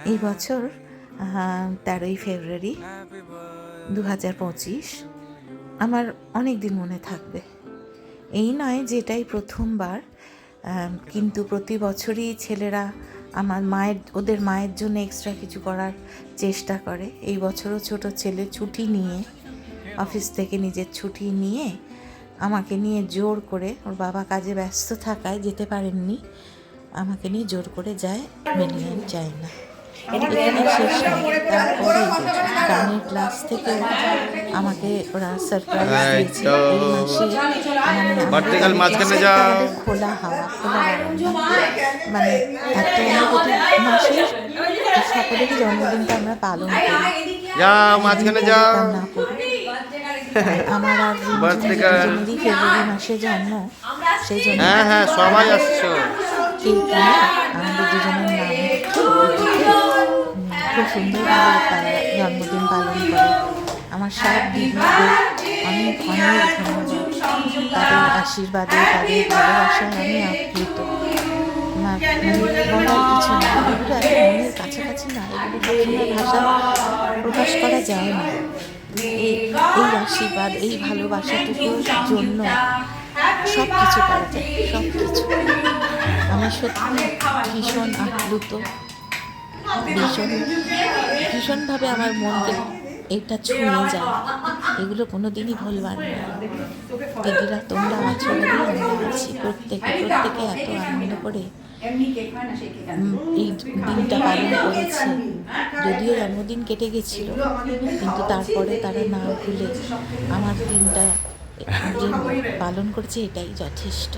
এই বছর 13ই ফেব্রুয়ারি 2025 আমার অনেক দিন মনে থাকবে। এই নয় যে এটাই প্রথমবার, কিন্তু প্রতি বছরই ছেলেরা ওদের মায়ের জন্য এক্সট্রা কিছু করার চেষ্টা করে। এই বছরও ছোট ছেলে ছুটি নিয়ে, অফিস থেকে নিজের ছুটি নিয়ে আমাকে নিয়ে জোর করে, ওর বাবা কাজে ব্যস্ত থাকায় যেতে পারেননি, আমাকে নিয়ে জোর করে যায় মেরিল্যান্ড চায়না। এখানে শেষ নয়, তারপরে গানের ক্লাস থেকে আমাকে ওরা সারপ্রাইজ দিয়েছে। এই মাসে আমাদের খোলা হাওয়া, মানে এত অনুভূতি মাসের সকলেরই জন্মদিনটা আমরা পালন করি। না করি, আমার আর ফেব্রুয়ারি মাসে জন্ম, সেই জন্য সবাই আসছো। আমাদের দুজনের নাম খুব সুন্দরভাবে তারা জন্মদিন পালন করে। আমার সব দিদিদের অনেক অনেক ধন্যবাদ। তাদের আশীর্বাদে, তাদের ভালোবাসায় আমি আপ্লুত। বলার কিছু না, এগুলো এত মনের কাছাকাছি না, এগুলো ভাষা প্রকাশ করা যায় না। এই আশীর্বাদ, এই ভালোবাসাটুকুর জন্য সব কিছু করা যায়, সব কিছু। আমি সত্যি ভীষণ আপ্লুত, ভীষণভাবে আমার মনকে এটা ছুঁয়ে যায়। এগুলো কোনো দিনই ভুলবার না। দিদিরা তোমরা আছো বলেই আমরা আছি। প্রত্যেকে এত আনন্দ করে এই দিনটা পালন করেছে। যদিও জন্মদিন কেটে গেছিল, কিন্তু তারপরে তারা না ভুলে আমার দিনটা যে পালন করেছে, এটাই যথেষ্ট।